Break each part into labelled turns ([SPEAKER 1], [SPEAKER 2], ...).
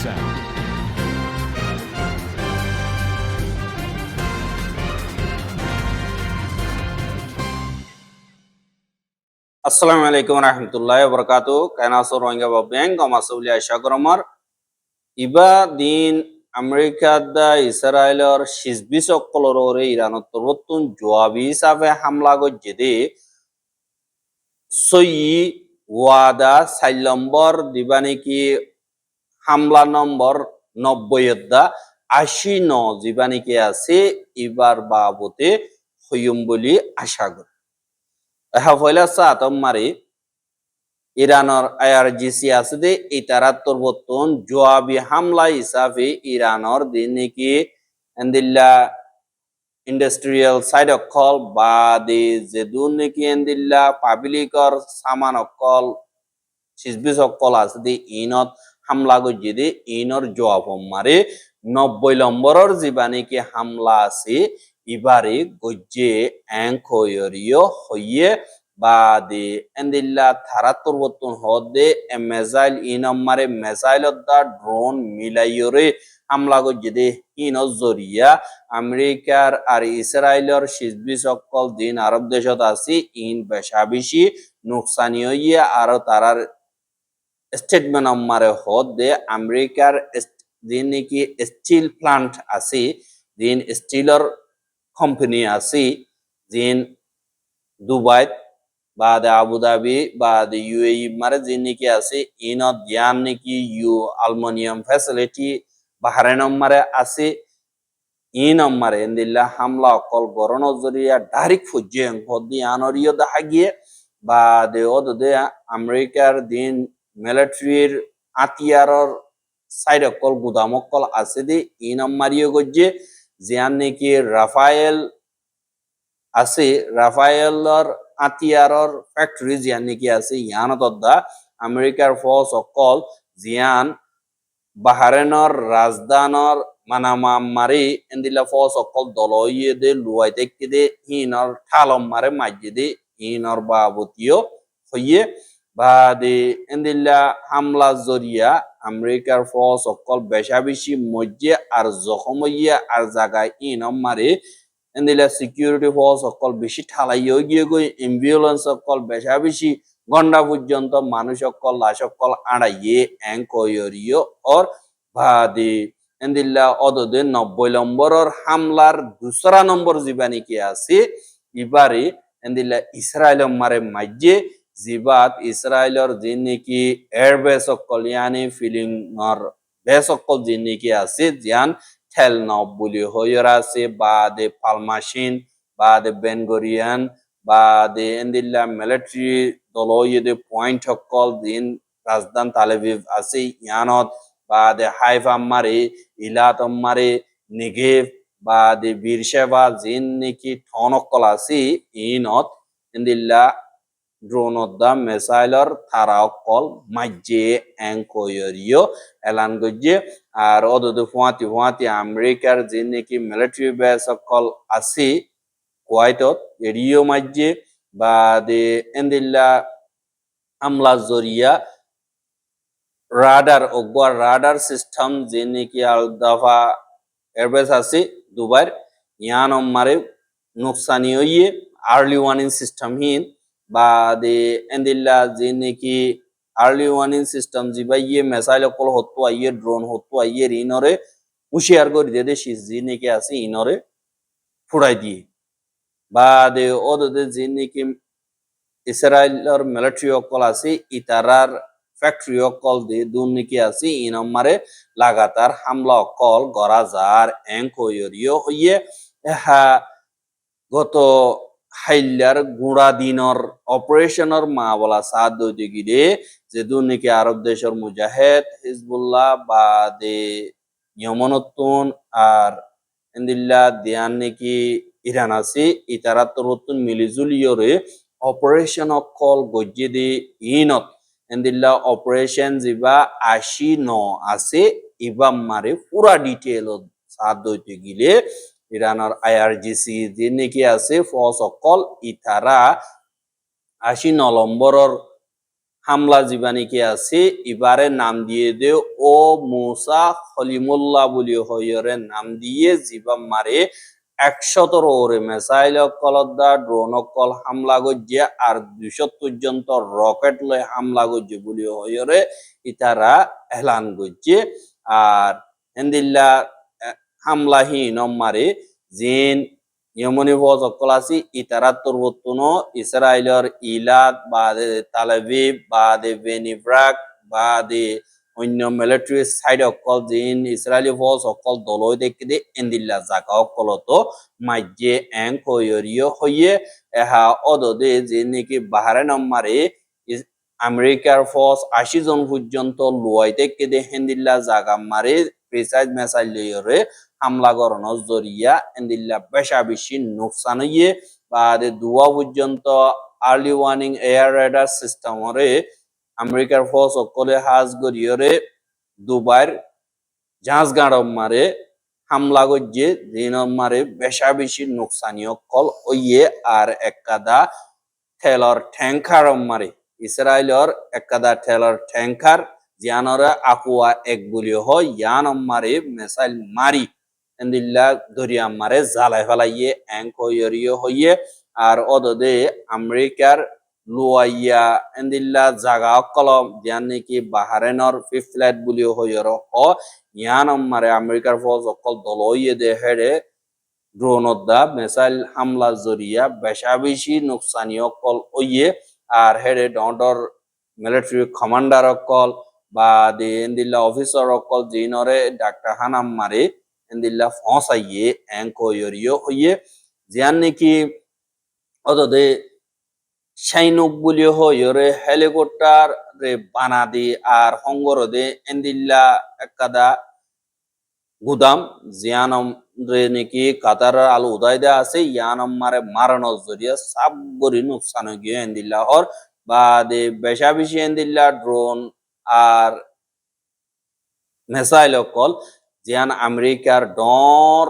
[SPEAKER 1] sound.
[SPEAKER 2] আসসালামু আলাইকুম রহমতুল্লাহ বরকাত কায়নাসর রোহিঙ্গা ব্যাংক মাসউলিয়া সাগরমর ইবা দিন আমেরিকা দা ইসরায়েলর শিজবি সকলরে ইরানত তরতুন জওয়াবি হিসাবে হামলা গজ্জেদে সই ওয়াদা ৪ নম্বর দিবানিকি হামলা নম্বর ৯০ ৮০ দিবানিকি আছে ইবার বাবতে হইম বলি আশা করি হইলা সাতম মারি ইরানের আইআরজিসি আছে দে ইতারাত্তর বর্তন জোয়াবি হামলা হিসাবে ইরানের দিন নাকি এন্দিল্লা ইন্ডাস্ট্রিয়াল সাইড অকল বা দি যেদুন নাকি এন্দিল্লা পাবলিকর সামান অকল সিজবিস অকল আছে দে ইনত হামলা গজ্জি দে ইনর জবাব মারে ৯০ নম্বরের জিবা নাকি হামলা আছে ইবারে গজ্জে অ্যাঙ্ক হইয়ে বা দি এন্দিল্লা থারাত্তর বর্তন হদে মেজাইল ইনমারে মেজাইল দা ড্রোন মিলাইয়রে হামলা গজ্জে হিন জরিয়া আমেরিকার আর ইসরায়েলের সিজবি সকল দিন আরব দেশত আছে ইন বেশা বেশি নুকসানি হইয়ে আর তারার স্টেটমেন্ট আমারে হদে আমেরিকার দিন নাকি স্টিল প্লান্ট আছে দিন স্টিলর কোম্পানি আছে দিন দুবাই বা আবুধাবি বা ইউএই মারে যে নাকি আছে ইনত জ্ঞান নাকি ইউ আলমোনিয়াম ফ্যাসিলিটি বাহারাইন মারে আছে ইন মারে এন্দিল্লা হামলা অকল গরণ জরিয়া ডাইরেক্ট ফুজে হদি আনরিয় দেখা গিয়ে বা দে আমেরিকার দিন মিলিটারির আতিয়ারর সাইড অকল গুদাম অকল আছে দি ইন মারিও গজ্জে জিয়ান নাকি রাফায়েল আছে রাফায়েলর আতিয়ারর ফ্যাক্টরি জিয়ান নাকি আছে ইয়ানত আমেরিকার ফৌজ অকল জিয়ান বাহারেনর রাজধানর মানামা মারি এন্দিলা ফৌজ অকল দলইয়ে দে লুয়াই দেখতে দে হিনর ঠালম মারে মাইজে দে হিনর বাবতীয় হইয়ে বা দে এন্দিলা হামলা জরিয়া আমেরিকার ফৌজ অকল বেশা বেশি মজ্জে আর জখম হইয়া আর জায়গায় ইনম মারে এন্দিলা সিকিউরিটি ফোর্স সকল বেশি ঠালাইও গিয়ে গই অ্যাম্বুলেন্স সকল বেশা বেশি ঘন্টা পর্যন্ত মানুষ সকল লাশ সকল আড়াইয়ে অ্যাঙ্কয়রিও অর ভাদি এন্দিল্লা অদদে ৯০ নম্বরের হামলার দুসরা নম্বর জীবানিকে আছে ইবারে এন্দিল্লা ইসরায়েল মারে মাইজে জিবাত ইসরায়েলর যে নাকি এয়ারবেস সকল ইয়ানি ফিলিংর বেস সকল যে নাকি আছে জিয়ান ঠেল নব বলি হইরা আছে বা দে পালমাশিন বা দে বেনগরিয়ান বা দে এন্দিল্লা মিলিটারি দলইয়ে পয়েন্ট সকল দিন রাজধান তালেভিভ আছে ইয়ানত বা দে হাইফা মারে ইলাত মারে নিগেভ বা দে বীরশেবা জিন নাকি ঠন অকল আছে ইনত এন্দিল্লা ড্রোন দা মিসাইলর থারা অকল মাইজে অ্যাঙ্কয়রিও এলান গজ্জে আর অদদে ফুয়াতি আমেরিকার যে নাকি মিলিটারি বেস সকল আছে কুয়াইতত এরিও মাইজে বা দে এন্দিল্লা হামলা জরিয়া রাডার সিস্টেম যে নাকি আল দফা এয়ারবেস আছে দুবাইর ইয়ান মারে নুকসানি হইয়ে আর্লি ওয়ার্নিং সিস্টেম হিন বা দে এন্দিল্লা যে নাকি আর্লি ওয়ার্নিং সিস্টেম জিবাইয়ে মেসাইল অকল হতো আইয়ে ড্রোন হতো আইয়ে ইনরে হুশিয়ার করে দিয়ে দে যে নাকি আছে ইনরে ফুড়াই দিয়ে বা দে ওদের যে নাকি ইসরায়েলের মিলিটারি অকল আছে ইতারার ফ্যাক্টরি অকল দিয়ে দুর্নীতি আছে ইনমারে লাগাতার হামলা অকল গরাজার অ্যাঙ্কয়রিও হইয়ে হা গত হাইল্লার গুড়া দিনর অপারেশনের মা বলা সাদ দইতে গিয়ে যে দুর্নীতি আরব দেশের মুজাহেদ হিজবুল্লাহ বা দে ইয়মনতুন আর এন্দিল্লা দিয়ান নাকি ইরান আছে ইতারাত্তরতুন মিলিজুলিয়রে অপারেশন অকল গজ্জে দি ইনত এন্দিল্লা অপারেশন জিবা ৮০ আছে ইবাম মারে পুরা ডিটেল সাদ দইতে গিলে ইরানের আইআরজিসি যে নাকি আছে ফৌজ অকল ইতারা ৮০ নম্বরের হামলা জীবাণীকে আছে এবারে নাম দিয়ে দে ও মুসা খলিমুল্লাহ বলি হইরে নাম দিয়ে জীবা মারে 117 ওরে মিসাইল কলদা ড্রোন কল হামলা গজ্জে আর 200 পর্যন্ত রকেট লয় হামলা গজ্জে বলি হইরে ইতারা এলান গজ্জে আর এন্দিল্লা হামলাহীন মারে জিন ইয়মনি ফজকলাসি ইতারা তুরবতুনো ইসরায়েলের ইলাদ বাদে তালেভিভ বাদে বেনিব্রাক বাদে অন্য মিলিটারি সাইড অকল জিন ইসরায়েলি ফজ অকল দলই দেখে দে এন্দিল্লা জাগা অকলত মাইজে এং কয়রিয় হইয়ে এহা অদদে যে নাকি বাহারে নম্বরে আমেরিকার ফজ 80 জন পর্যন্ত লুয়াই দেখে দে হেন্দিল্লা জাগা মারে প্রিসাইজ মেসাইল লইরে হামলা করানোর জরিয়া এন্দিল্লা বেশা বেশি নোকসান হইয়ে বাদে দুয়া পর্যন্ত আর্লি ওয়ার্নিং এয়ার রেডার সিস্টেমরে আমেরিকার ফোর্স অকলে হাজ গরিয়রে দুবার জাহাজ গাড়ম মারে হামলা গজ্জে দিন মারে বেশা বেশি নোকসানীয় কল ওইয়ে আর একাদা ঠেলর ট্যাঙ্কার মারে ইসরায়েলর একাদা ঠেলর ট্যাঙ্কার জিয়ানরে আকুয়া এক বলিও হয় ইয়ান মারে মেসাইল মারি এন্দিল্লা দরিয়া মারে জালাই ফেলাইয়ে এঙ্ক হইয়ে আর অদদে আমেরিকার লুয়াইয়া এন্দিল্লা জাগা কলম জিয়ান নাকি বাহারেনর ফিফ ফ্লাইট বলিও হইয়র হ ইয়ান মারে আমেরিকার ফৌজ অকল দলইয়ে দে হেডে ড্রোনদা মিসাইল হামলা জরিয়া বেশা বেশি নোকসানি অকল ওইয়ে আর হেডে ডর মিলিটারি কমান্ডার অকল বা দে এন্দিল্লা অফিসার অকল জিনরে ডাক্তার হানাম মারে এন্দিল্লা ফসাইয়ে এঙ্কয়রিও হইয়ে জিয়ান নাকি অদদে সাইনুক বলি হইরে হেলিকপ্টার রে বানাদি আর হঙ্গরদে এন্দিল্লা একাদা গুদাম জিয়ানম রে নাকি কাতার আলু উদয় দেয়া আছে ইয়ানম মারে মারানোর জরিয়া সাব গরি নুকসান গিয়ে এন্দিল্লা হর বা দে বেশা বেশি এন্দিল্লা ড্রোন আর মিসাইল কল জিয়ান আমেরিকার ডর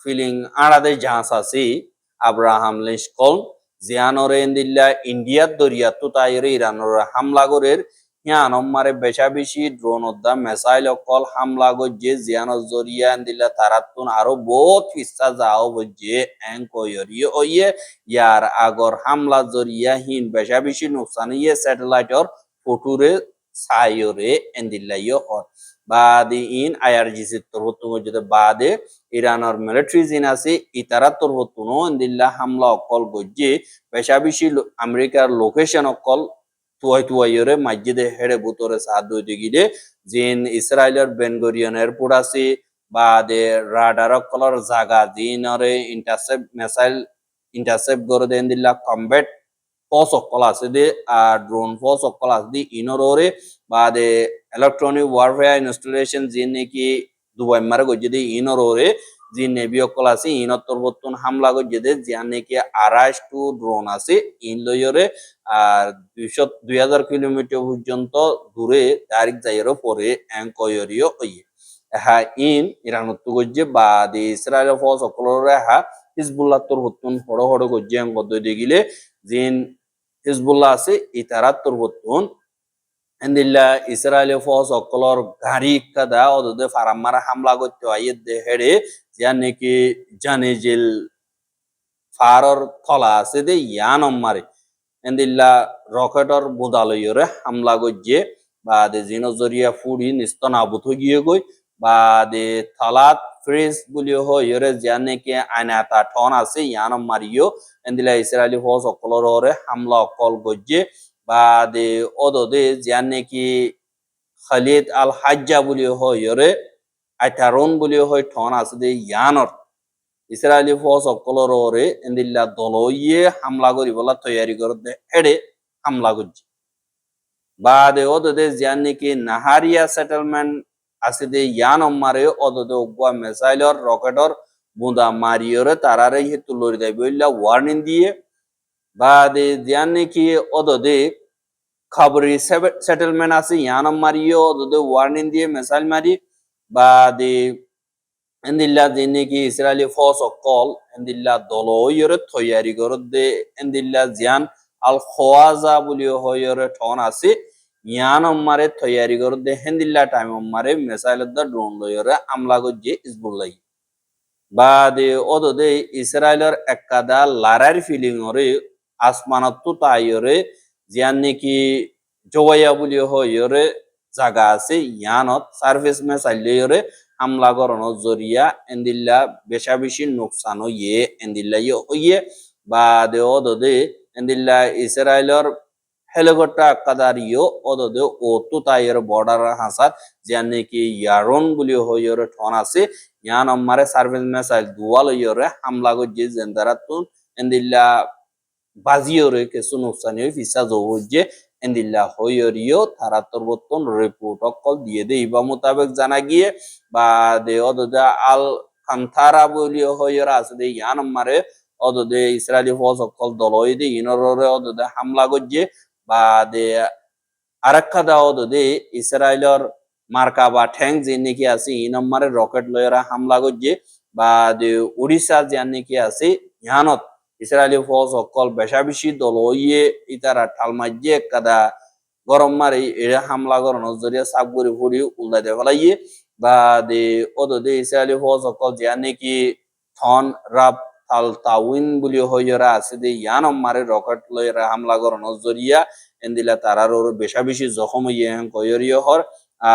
[SPEAKER 2] ফিলিং আড়াদে জাহাজ আছে আব্রাহাম লিঙ্কন জিয়ানরে এন্দিল্লা ইন্ডিয়ার দরিয়া তুতাইরে ইরানর হামলা গরের হিয়ানম মারে বেশা বেশি ড্রোন অদ্দা মিসাইল কল হামলা গজ্জে জিয়ানর জরিয়া এন্দিল্লা তারাতুন আরো বহুত হিস্সা যাও বজ্জে এং কয়রিয়ে ওইয়ে ইয়ার আগর হামলা জরিয়া হিন বেশা বেশি নুকসান ইয়ে স্যাটেলাইটর ফটুরে সাইরে এন্দিল্লাইও হর বাদে ইন আইআরজিসি তরফতুন যদি বাদে ইরানের মিলিটারি জিন আছে ইতারা তরফতুন এন্দিল্লা হামলা অকল গজ্জে বেশা বেশি আমেরিকার লোকেশন অকল তুয়াইরে মসজিদে হেডে বুতরে সাহায্য হইতে গিয়ে জিন ইসরায়েলের বেনগরিয়ন এয়ারপোর্ট আছে বাদে রাডার অকলর জাগা জিনরে ইন্টারসেপ্ট মিসাইল ইন্টারসেপ্ট করে দেন দিল্লা কমব্যাট ফোর্স অকল আছে দে আর ড্রোন ফোর্স অকল আছে দি ইনরে বাদে ইলেকট্রনিক ওয়ারফেয়ার ইনস্টলেশন জিন নাকি দুবাই মারে গজ্জে দি ইনরে জি নেভি অকল আছে ইনত তরবতুন হামলা গজ্জে দে জিয়ান নাকি 28 ড্রোন আছে ইন লয়রে আর 2000 কিলোমিটার পর্যন্ত দূরে ডাইরেক্ট যাইরো পরে এঙ্কয়রিও হইয়ে হা ইন ইরানত গজ্জে বাদে ইসরায়েল ফোর্স অকলরে হা হিজবুল্লাহ তরবতুন হড় হড় গজ্জে গদ্দ দিগিলে জিন হিজবুল্লাহ আছে ইতারা তরবতুন এন্দিল্লা ইসরায়েলি ফৌজ অকলর গাড়ি কাদা ওদে ফারামারা হামলা করতে হয় দে হেডে জিয়ান নাকি জানিজিল ফারর থলা আছে দে ইয়ানম মারে এন্দিল্লা রকেটর বুদালয়রে হামলা গজ্জে বা দে জিনজরিয়া ফুড়ি নিস্তনাবুত গিয়ে গই বা দে থালাত ফ্রিজ বলি হইরে জিয়ান নাকি আয়নাতা ঠন আছে ইয়ানম মারিও এন্দিল্লা ইসরায়েলি ফৌজ অকলরে হামলা অকল গজ্জে বা দে ওদে জিয়ান নাকি খালিদ আল হাজ্জা বলি হইরে আইতারন বলি হয় ঠন আছে দে ইয়ানর ইসরায়েলি ফৌজ অকলরে এন্দিল্লা দলইয়ে হামলা করি বলা তৈয়ারি করে হেডে হামলা করছে বাদে ওদে জিয়ান নাকি নাহারিয়া সেটেলমেন্ট আছে দে ইয়ান মারে ওদে ওগুয়া মিসাইলর রকেটর বুঁদা মারিয়রে তারারে হেতু লড়ি দেয় বললা ওয়ার্নিং দিয়ে বাদে জিয়ান নাকি ওদে খাবরি সেটেলমেন্ট আছে ইয়ান মারিও ওদে ওয়ার্নিং দিয়ে মিসাইল মারি বাদে এন্দিল্লা জিন নাকি ইসরায়েলি ফৌজ অকল এন্দিল্লা দলইরে তৈয়ারি করে দে এন্দিল্লা জিয়ান আল খোয়াজা বলিও হইরে ঠন আছে ইয়ান অম্মারে তৈয়ারি করে দে হেন্দিল্লা টাইম অম্মারে মিসাইল দা ড্রোন লইরে হামলা গজ্জে ইসবুল্লাই বাদে অদদে ইসরায়েলের একাদা লারার ফিলিং ওরে আসমানত্তু তাইরে জিয়ান নাকি জওয়াইয়া বলি হইরে জায়গা আছে ইয়ানত সার্ভিস মিসাইলরে হামলা করানোর জরিয়া এন্দিল্লা বেশা বেশি নোকসান হইয়ে এন্দিল্লা হইয়ে বাদে অদদে এন্দিল্লা ইসরায়েলের হেলিকপ্টার কাদারিও অদদে ও তুতাইয়ের বর্ডার হাসাত জিয়ান নাকি ইয়ারন বলি হইরে ঠন আছে ইয়ান অম্মারে সার্ভিস মিসাইল দুয়াল হইরে হামলা গজ্জে জেন্দারাতুন এন্দিল্লা বাজিওরে কিছু নোকসানি হই ফিসা জওজে এন্দিল্লা হইরিও তারা তরবতন রিপোর্ট অকল দিয়ে দে ইবা মোতাবেক জানা গিয়ে বা দে অদদা আল কান্থারা বলিও হইরা আছে দে ইয়ান অম্মারে অদদে ইসরায়েলি ফৌজ অকল দলই দে ইনরে অদদে হামলা গজ্জে বা দে আরেকটা দাও দে ইসরায়েলের মার্কা বা ঠ্যাং যে নাকি আছে ই নম্বরে রকেট লয়রা হামলা গজ্জে বা দে উড়িষ্যা যে নাকি আছে ইহানত ইসরায়েলি ফৌজ অকল বেশা বেশি দল ইয়ে ইতারা ঠাল মাঝে কাদা গরম মারি এরা হামলা করানোর জরিয়া সাবগুড়ি ফুড়ি উল্লাই দে ফেলাইয়ে বা দে দে ইসরায়েলি ফৌজ অকল যে নাকি থন রাব তাল তাউইন বলি হইরা আছে দে ইয়ান মারে রকেট লয়রা হামলা করানোর জরিয়া এন্দিলা তারার ওর বেশা বেশি জখম হইয়ে কয়রিয় হর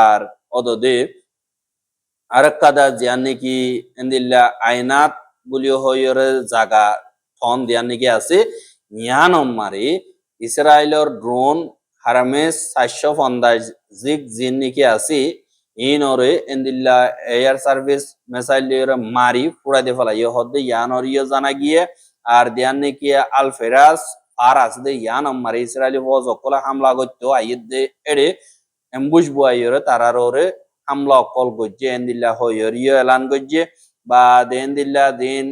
[SPEAKER 2] আর অদদে আরেক কাদা জিয়ান নাকি এন্দিল্লা আইনাত বলিও হইরে জাগা থন দিয়ান নাকি আছে ইয়ান মারে ইসরায়েলের ড্রোন হারামেস 450 জিগ জিন নাকি আছে ইনরে এন্দিল্লা এয়ার সার্ভিস মিসাইল মারি পুরাই দে ফেলা হদ্দে ইয়ানর ইয়ে জানা গিয়ে আর দিয়ান নাকি আল ফেরাস আর আসদে ইয়ান মারে ইসরায়েলি ফৌজ অকল হামলা করতে আইদে এড়ে এমবুশ বুয়াইরে তারারে হামলা অকল গজ্জে এন্দিল্লা হইরিও এলান গজ্জে বা দেন্দিল্লা দিন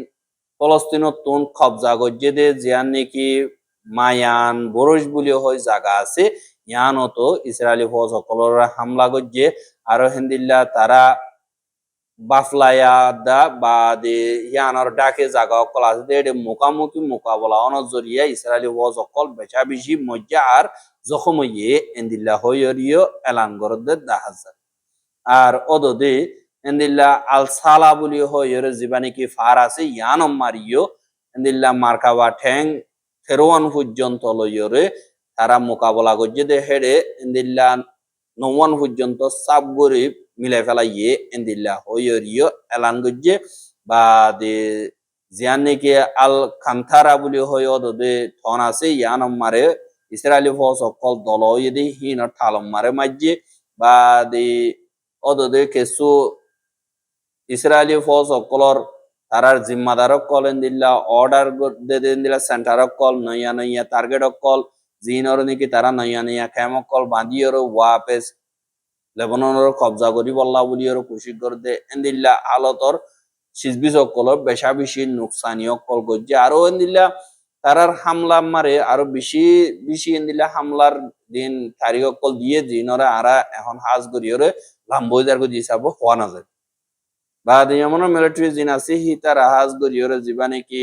[SPEAKER 2] ফলস্তিনত তুন কবজা গজ্জে দে জিয়ান নাকি মায়ান বরস বলি হয় জায়গা আছে ইয়ানতো ইসরায়েলি ফৌজ অকলর হামলা গজ্জে আর হেন্দিল্লা তারা বাফলায়া দা বা দে ইয়ানর ডাকে জায়গা অকল আছে দে মুখামুখি মোকাবলা অনজরিয়া ইসরায়েলি ফৌজ অকল বেচা বেশি মজ্জা আর জখম হইয়ে এন্দিল্লা হইরিও এলান গরদে দাহাজার আর অদদে এন্দিল্লা আল সালা বলি হইরে জীবানি কি ফার আছে ইয়ান মারিও এন্দিল্লা মার্কাবা ঠ্যাং ফেরোয়ান পর্যন্ত লইরে তারা মোকাবলা করছে দে হেডে এন্দিল্লা নওয়ান পর্যন্ত সাব গরিব মিলাই ফেলাইয়ে এন্দিল্লা হইরিও এলান গজ্জে বা দে জিয়ান নাকি আল কান্থারা বলি হই অদদে থন আছে ইয়ান মারে ইসরায়েলি ফৌজ অকল দল হইয়ে হিন ঠালম মারে মাঝে বা দে অদদে কিছু ইসরায়েলি ফৌজ অকলর তারার জিম্মাদার কল দিল্লা অর্ডার দেন দিলা সেন্টার কল নইয়া নইয়া টার্গেট কল জিনর নাকি তারা নইয়া নইয়া খেম কল বাঁধিয়র ওয়াপেস লেবাননের কবজা করি বল্লা বলিয়র কুশি করে দে এন্দিল্লা আলতর সিজবিস কলর বেশা বেশি নুকসানীয় কল গজ্জে আরো এন্দিল্লা তারার হামলা মারে আরো বেশি বেশি এন্দিল্লা হামলার দিন তারিখ কল দিয়ে জিনরে আরা এখন হাজ করিয়রে লাম্বইদার গো দিছাবো হওয়া না যায় বা যেমন মিলিটারি জিন আছে হি তার হাজ গরিয়রে জীবানে কি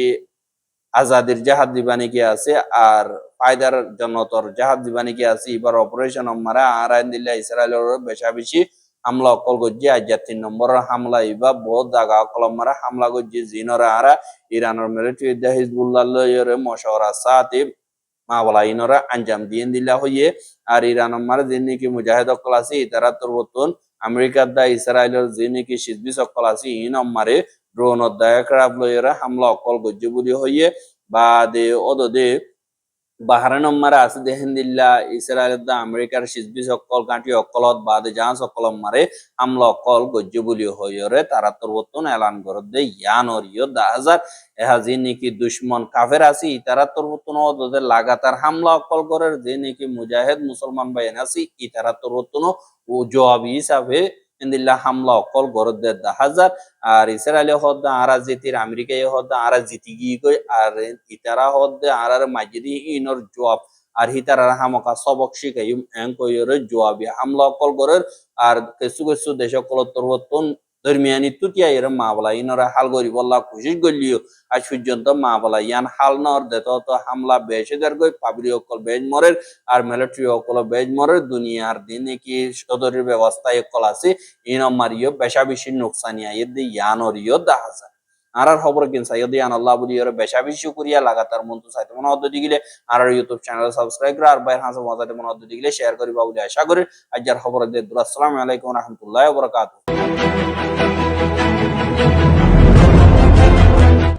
[SPEAKER 2] আজাদের জাহাজ দিবানে কি আছে আর ফায়দার জন্য তোর জাহাজ দিবানে কি আছে এবার অপারেশন মারা আর দিল্লা ইসরায়েলের বেশা বেশি হামলা অকল গজ্জে আজ 3 নম্বর হামলা ইবা বহুত জায়গা অকল মারা হামলা গজ্জে জিনরা আরা ইরানের মিলিটারি দে হিজবুল্লাহ লয়রে মশওয়ারা সাথে মাওলা ইনরা আঞ্জাম দিয়ে দিলা হইয়ে আর ইরানের মারা জিন কি মুজাহিদ অকল আছে তারা তোর বতন আমেরিকার দা ইসরায়েলের যে নাকি সিজবি সকল আছে ইন মারে ড্রোন দায়করাব লইরা হামলা অকল গজ্জে বলি হইয়ে বা দে অদদে বাহারান মারে আছে দেখেন দিল্লা ইসরায়েলের দা আমেরিকার সিজবি সকল কাটি অকলত বা দে জাহাজ সকল মারে হামলা অকল গজ্জে বলি হইরে তারা তোর বতন এলান করে দে ইয়ানরিও 10,000 এহাজি নাকি দুশ্মন কাফের আছে তারা তোর বতন অদদে লাগাতার হামলা অকল করে যে নাকি মুজাহিদ মুসলমান ভাই আছে তারা তোর বতন ও জবাবি হিসাবে ইন্দিল্লা হামলা অকল গরদে 10,000 আর ইসরায়েলে হদ আরা জিতির আমেরিকায় হদ আরা জিতি গিয়ে কই আর ইতারা হদ আরার মাজিদি ইনর জবাব আর হিতারা হামকা সবক শিখাইম এন কইরে জবাবি হামলা অকল গরের আর কিছু কিছু দেশ অকল তরবতন দরমিয়ানি তুতিয়া এর মা বলা ইনরা হাল গরি বল্লা কোশিশ গলিও আজ পর্যন্ত মা বলা ইয়ান হাল নর দেত তো হামলা বেশে দের গই পাবলি অকল বেজ মরের আর মিলিটারি অকল বেজ মরের দুনিয়ার দিনে কি সদরের ব্যবস্থা একল আছে ইন মারিও বেশা বেশি নোকসানিয়া ইদ ইয়ানর ইয়দ দাহাজা আর খবর কিন সাইয়দ ইয়ান আল্লাহ বলি এর বেশা বেশি করিয়া লাগাতার মন্তু চাইতে মনে হদ্দ দিগিলে আর ইউটিউব চ্যানেল সাবস্ক্রাইব করে আর বাইর হাসা মজাতে মনে হদ্দ দিগিলে শেয়ার করিবা বলে আশা করি আজকের খবর দিয়ে আসসালামু আলাইকুম ওয়া রাহমাতুল্লাহি ওয়া বারাকাতুহু